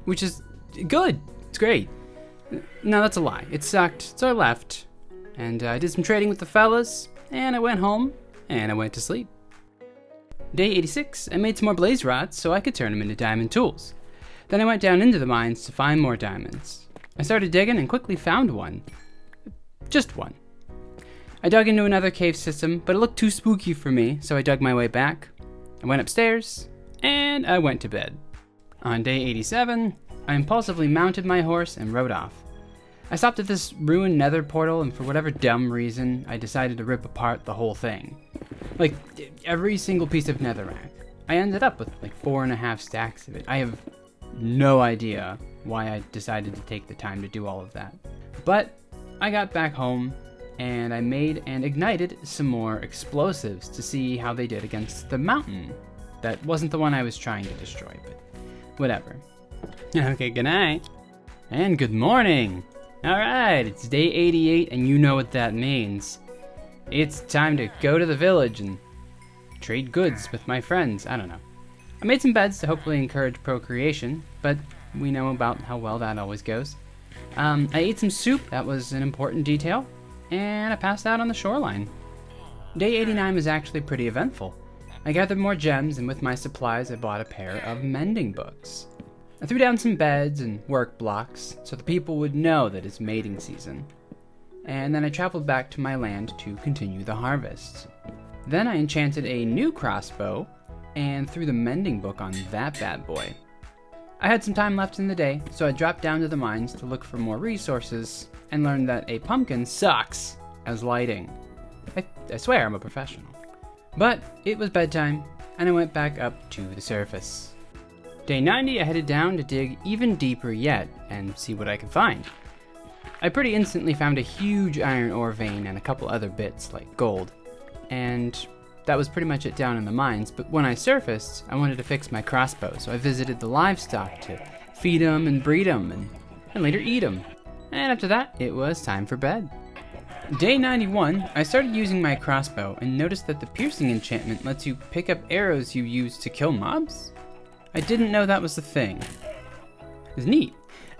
Which is good, it's great. No, that's a lie, it sucked, so I left. And I did some trading with the fellas, and I went home, and I went to sleep. Day 86, I made some more blaze rods so I could turn them into diamond tools. Then I went down into the mines to find more diamonds. I started digging and quickly found one. Just one. I dug into another cave system, but it looked too spooky for me, so I dug my way back. I went upstairs, and I went to bed. On day 87, I impulsively mounted my horse and rode off. I stopped at this ruined nether portal, and for whatever dumb reason, I decided to rip apart the whole thing. Like, every single piece of netherrack. I ended up with like 4.5 stacks of it. I have no idea why I decided to take the time to do all of that. But I got back home, and I made and ignited some more explosives to see how they did against the mountain. That wasn't the one I was trying to destroy, but whatever. Okay, good night. And good morning! Alright, it's day 88, and you know what that means. It's time to go to the village and trade goods with my friends. I don't know. I made some beds to hopefully encourage procreation, but we know about how well that always goes. I ate some soup, that was an important detail, and I passed out on the shoreline. Day 89 was actually pretty eventful. I gathered more gems, and with my supplies I bought a pair of mending books. I threw down some beds and work blocks so the people would know that it's mating season. And then I traveled back to my land to continue the harvest. Then I enchanted a new crossbow and threw the mending book on that bad boy. I had some time left in the day, so I dropped down to the mines to look for more resources and learned that a pumpkin sucks as lighting. I swear I'm a professional. But it was bedtime, and I went back up to the surface. Day 90, I headed down to dig even deeper yet and see what I could find. I pretty instantly found a huge iron ore vein and a couple other bits like gold, and that was pretty much it down in the mines. But when I surfaced, I wanted to fix my crossbow, so I visited the livestock to feed them and breed them and later eat them. And after that, it was time for bed. Day 91, I started using my crossbow and noticed that the piercing enchantment lets you pick up arrows you use to kill mobs. I didn't know that was the thing. It was neat.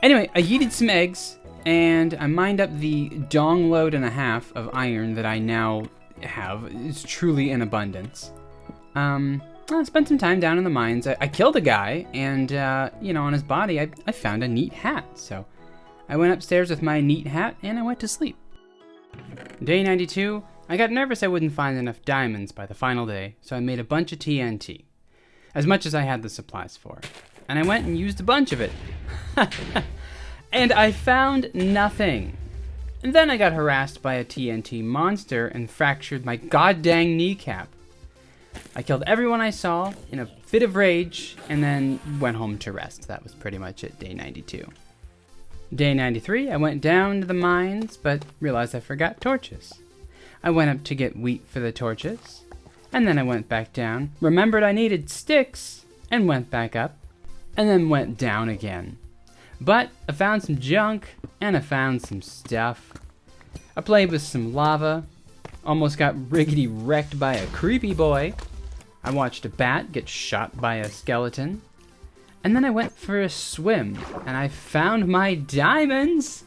Anyway, I yeeted some eggs, and I mined up the dong load and a half of iron that I now have. It's truly in abundance. I spent some time down in the mines. I killed a guy, and, on his body, I found a neat hat. So I went upstairs with my neat hat, and I went to sleep. Day 92, I got nervous I wouldn't find enough diamonds by the final day, so I made a bunch of TNT. As much as I had the supplies for. And I went and used a bunch of it. And I found nothing. And then I got harassed by a TNT monster and fractured my goddamn kneecap. I killed everyone I saw in a fit of rage and then went home to rest. That was pretty much it, day 92. Day 93, I went down to the mines, but realized I forgot torches. I went up to get wheat for the torches. And then I went back down, remembered I needed sticks, and went back up, and then went down again. But I found some junk, and I found some stuff. I played with some lava, almost got riggedy wrecked by a creepy boy. I watched a bat get shot by a skeleton. And then I went for a swim, and I found my diamonds!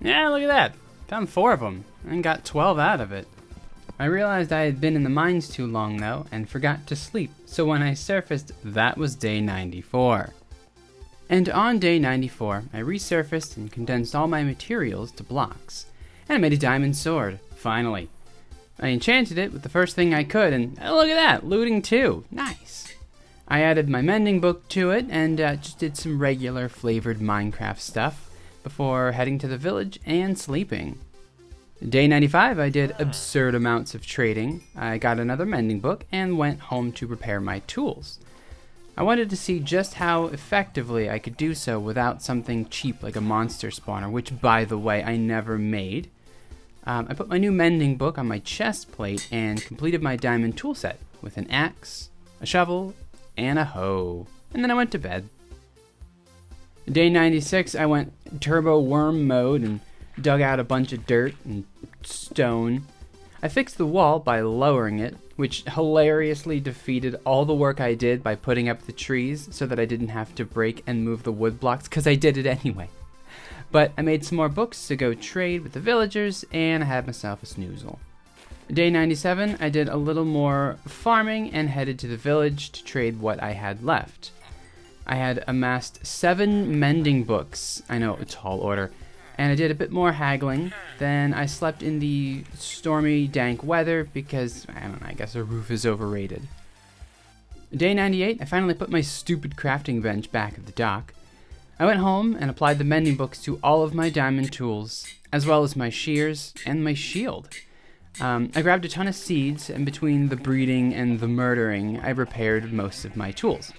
Yeah, look at that. Found 4 of them, and got 12 out of it. I realized I had been in the mines too long though, and forgot to sleep, so when I surfaced, that was day 94. And on day 94, I resurfaced and condensed all my materials to blocks, and I made a diamond sword, finally. I enchanted it with the first thing I could, and oh, look at that, looting 2. Nice. I added my mending book to it and just did some regular flavored Minecraft stuff before heading to the village and sleeping. Day 95, I did absurd amounts of trading. I got another mending book and went home to repair my tools. I wanted to see just how effectively I could do so without something cheap like a monster spawner, which, by the way, I never made. I put my new mending book on my chest plate and completed my diamond tool set with an axe, a shovel, and a hoe. And then I went to bed. Day 96, I went turbo worm mode and dug out a bunch of dirt and stone. I fixed the wall by lowering it, which hilariously defeated all the work I did by putting up the trees so that I didn't have to break and move the wood blocks, because I did it anyway. But I made some more books to go trade with the villagers, and I had myself a snoozle. Day 97, I did a little more farming and headed to the village to trade what I had left. I had amassed 7 mending books. I know, a tall order. And I did a bit more haggling. Then I slept in the stormy, dank weather because, I don't know, I guess a roof is overrated. Day 98, I finally put my stupid crafting bench back at the dock. I went home and applied the mending books to all of my diamond tools, as well as my shears and my shield. I grabbed a ton of seeds, and between the breeding and the murdering, I repaired most of my tools.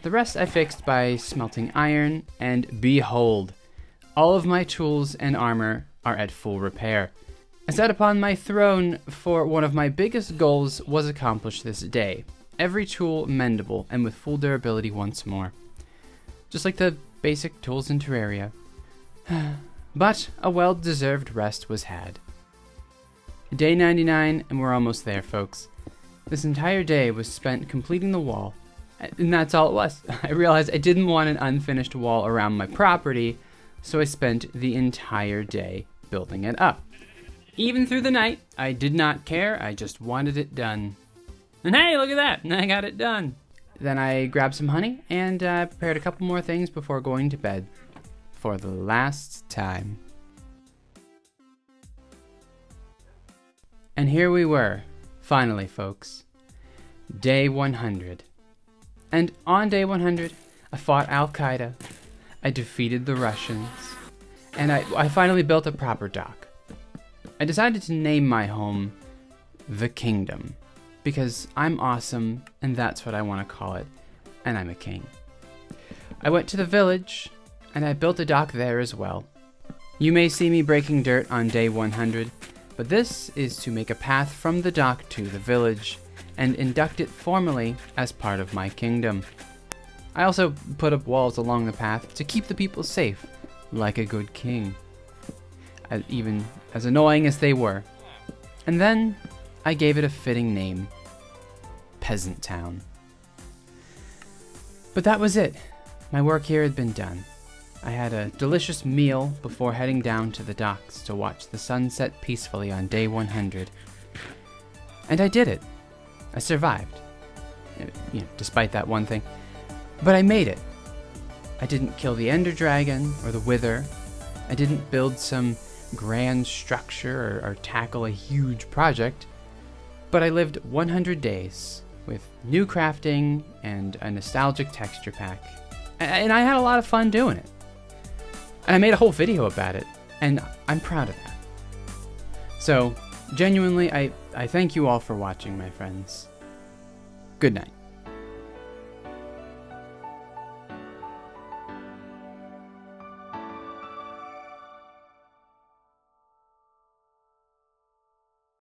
The rest I fixed by smelting iron, and behold, all of my tools and armor are at full repair. I sat upon my throne, for one of my biggest goals was accomplished this day. Every tool mendable and with full durability once more. Just like the basic tools in Terraria. But a well-deserved rest was had. Day 99, and we're almost there, folks. This entire day was spent completing the wall, and that's all it was. I realized I didn't want an unfinished wall around my property, so I spent the entire day building it up. Even through the night, I did not care, I just wanted it done. And hey, look at that, I got it done. Then I grabbed some honey and prepared a couple more things before going to bed. For the last time. And here we were, finally, folks. Day 100. And on day 100, I fought Al-Qaeda. I defeated the Russians. And I finally built a proper dock. I decided to name my home The Kingdom. Because I'm awesome, and that's what I want to call it, and I'm a king. I went to the village, and I built a dock there as well. You may see me breaking dirt on day 100, but this is to make a path from the dock to the village, and induct it formally as part of my kingdom. I also put up walls along the path to keep the people safe, like a good king. Even as annoying as they were. And then I gave it a fitting name, Peasant Town. But that was it. My work here had been done. I had a delicious meal before heading down to the docks to watch the sun set peacefully on day 100. And I did it. I survived. Despite that one thing. But I made it. I didn't kill the Ender Dragon or the Wither. I didn't build some grand structure or tackle a huge project. But I lived 100 days with new crafting and a nostalgic texture pack. And I had a lot of fun doing it. And I made a whole video about it, and I'm proud of that. So, genuinely, I thank you all for watching, my friends. Good night.